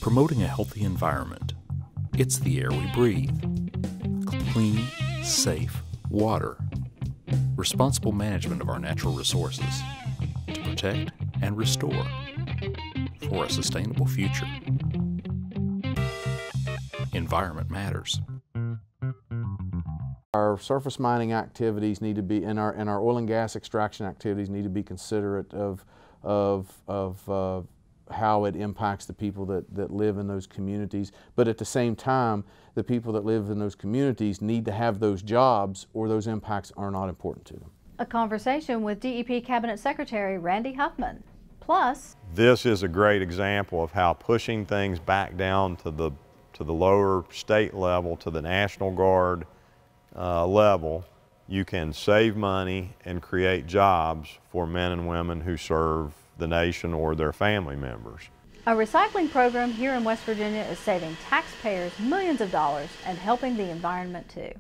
Promoting a healthy environment. It's the air we breathe. Clean, safe water. Responsible management of our natural resources to protect and restore for a sustainable future. Environment matters. Our surface mining activities need to be, and our oil and gas extraction activities need to be considerate of how it impacts the people that live in those communities. But at the same time, the people that live in those communities need to have those jobs, or those impacts are not important to them. A conversation with DEP Cabinet Secretary Randy Huffman. Plus, this is a great example of how pushing things back down to the lower state level, to the National Guard level, you can save money and create jobs for men and women who serve the nation or their family members. A recycling program here in West Virginia is saving taxpayers millions of dollars and helping the environment too.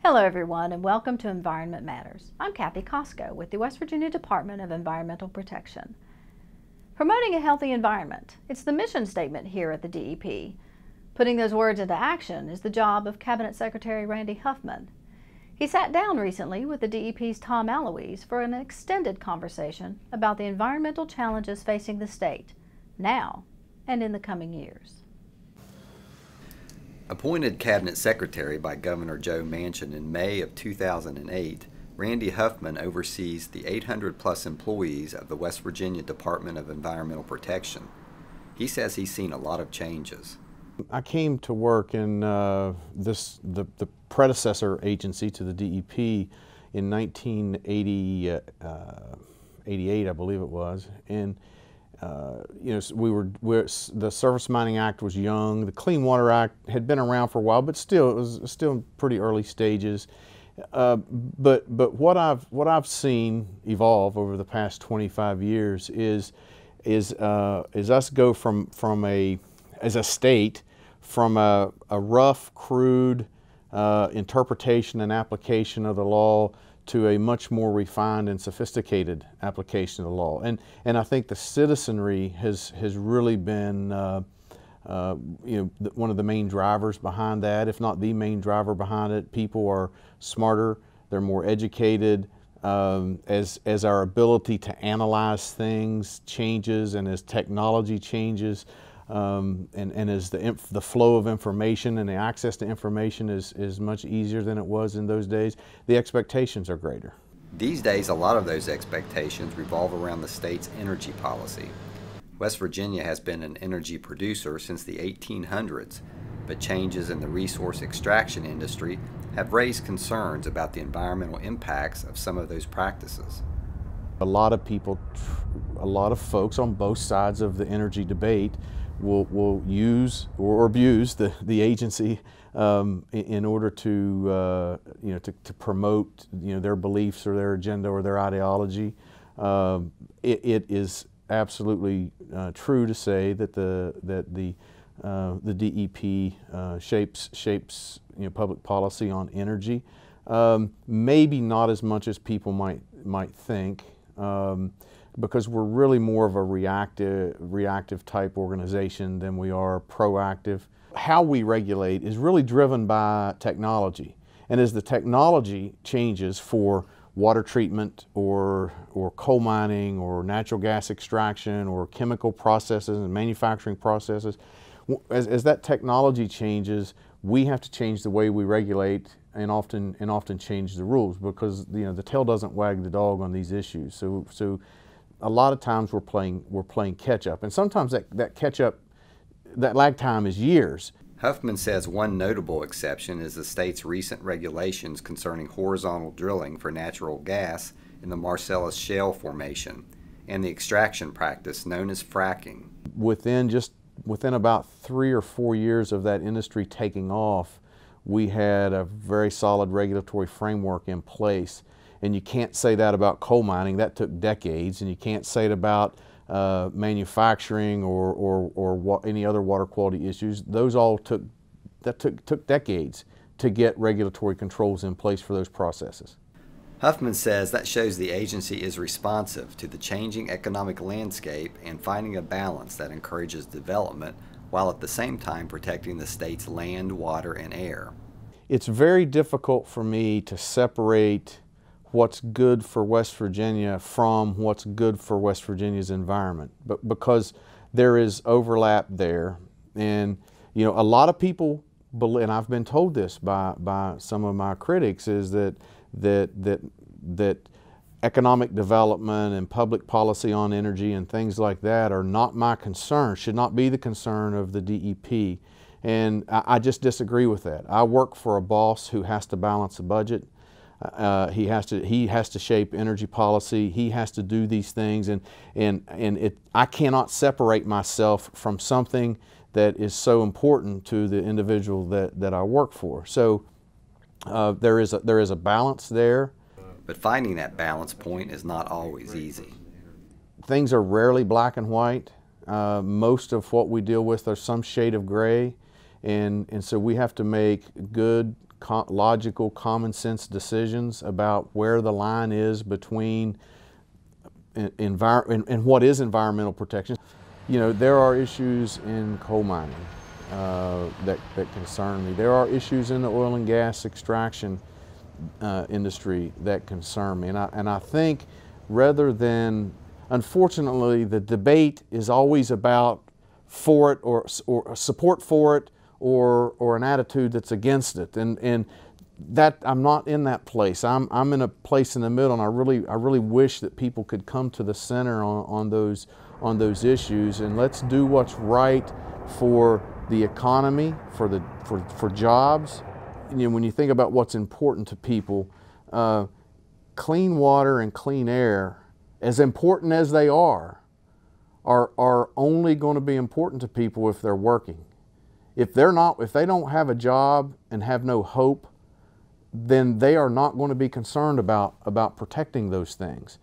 Hello everyone, and welcome to Environment Matters. I'm Kathy Costco with the West Virginia Department of Environmental Protection. Promoting a healthy environment, it's the mission statement here at the DEP. Putting those words into action is the job of Cabinet Secretary Randy Huffman. He sat down recently with the DEP's Tom Aloise for an extended conversation about the environmental challenges facing the state, now and in the coming years. Appointed Cabinet Secretary by Governor Joe Manchin in May of 2008, Randy Huffman oversees the 800-plus employees of the West Virginia Department of Environmental Protection. He says he's seen a lot of changes. I came to work in the predecessor agency to the DEP in 1988, I believe it was, and you know, the Surface Mining Act was young. The Clean Water Act had been around for a while, but still, it was still in pretty early stages. But what I've seen evolve over the past 25 years is us go from as a state, from a rough, crude interpretation and application of the law to a much more refined and sophisticated application of the law. And I think the citizenry has really been you know, one of the main drivers behind that, if not the main driver behind it. People are smarter, they're more educated. As our ability to analyze things changes, and as technology changes, and as the flow of information and the access to information is much easier than it was in those days, the expectations are greater. These days, a lot of those expectations revolve around the state's energy policy. West Virginia has been an energy producer since the 1800s, but changes in the resource extraction industry have raised concerns about the environmental impacts of some of those practices. A lot of people, a lot of folks on both sides of the energy debate will use or abuse the agency in order to you know, to promote, you know, their beliefs or their agenda or their ideology. It is absolutely true to say that the DEP shapes you know, public policy on energy. Maybe not as much as people might think. Because we're really more of a reactive type organization than we are proactive. How we regulate is really driven by technology. And as the technology changes for water treatment or coal mining or natural gas extraction or chemical processes and manufacturing processes, as that technology changes, we have to change the way we regulate and often change the rules, because you know, the tail doesn't wag the dog on these issues. So a lot of times we're playing catch up, and sometimes that catch up, that lag time is years. Huffman says one notable exception is the state's recent regulations concerning horizontal drilling for natural gas in the Marcellus Shale Formation and the extraction practice known as fracking. Within about 3 or 4 years of that industry taking off, we had a very solid regulatory framework in place. And you can't say that about coal mining. That took decades. And you can't say it about manufacturing or any other water quality issues. Those all took decades to get regulatory controls in place for those processes. Huffman says that shows the agency is responsive to the changing economic landscape and finding a balance that encourages development while at the same time protecting the state's land, water, and air. It's very difficult for me to separate what's good for West Virginia from what's good for West Virginia's environment, but because there is overlap there. And you know, a lot of people believe, and I've been told this by some of my critics, is that economic development and public policy on energy and things like that are not my concern, should not be the concern of the DEP. And I just disagree with that. I work for a boss who has to balance a budget. He has to shape energy policy. He has to do these things, and I cannot separate myself from something that is so important to the individual that I work for. So there is a balance there. But finding that balance point is not always easy. Things are rarely black and white. Most of what we deal with are some shade of gray, and so we have to make good, logical, common sense decisions about where the line is between and what is environmental protection. You know, there are issues in coal mining that concern me. There are issues in the oil and gas extraction industry that concern me, and I think rather than, unfortunately, the debate is always about for it or support for it or an attitude that's against it, and that I'm not in that place. I'm in a place in the middle, and I really wish that people could come to the center on those issues, and let's do what's right for the economy, for jobs. You know, when you think about what's important to people, clean water and clean air, as important as they are only going to be important to people if they're working. If they don't have a job and have no hope, then they are not going to be concerned about protecting those things.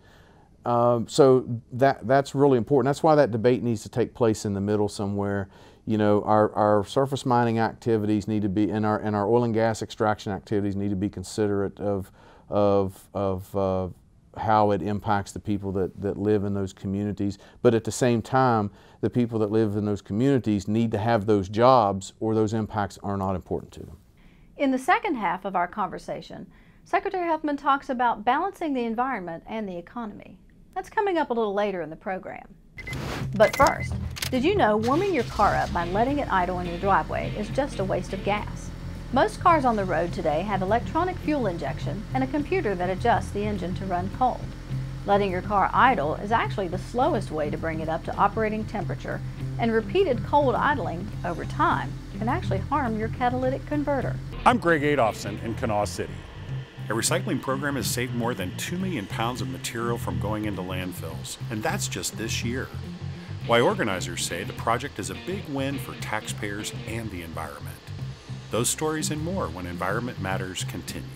So that's really important. That's why that debate needs to take place in the middle somewhere. You know, our surface mining activities need to be, and our oil and gas extraction activities need to be considerate of how it impacts the people that live in those communities. But at the same time, the people that live in those communities need to have those jobs, or those impacts are not important to them. In the second half of our conversation, Secretary Huffman talks about balancing the environment and the economy. That's coming up a little later in the program. But first, did you know warming your car up by letting it idle in your driveway is just a waste of gas? Most cars on the road today have electronic fuel injection and a computer that adjusts the engine to run cold. Letting your car idle is actually the slowest way to bring it up to operating temperature, and repeated cold idling over time can actually harm your catalytic converter. I'm Greg Adolphson in Kanawha City. A recycling program has saved more than 2 million pounds of material from going into landfills, and that's just this year. Why organizers say the project is a big win for taxpayers and the environment. Those stories and more when Environment Matters continues.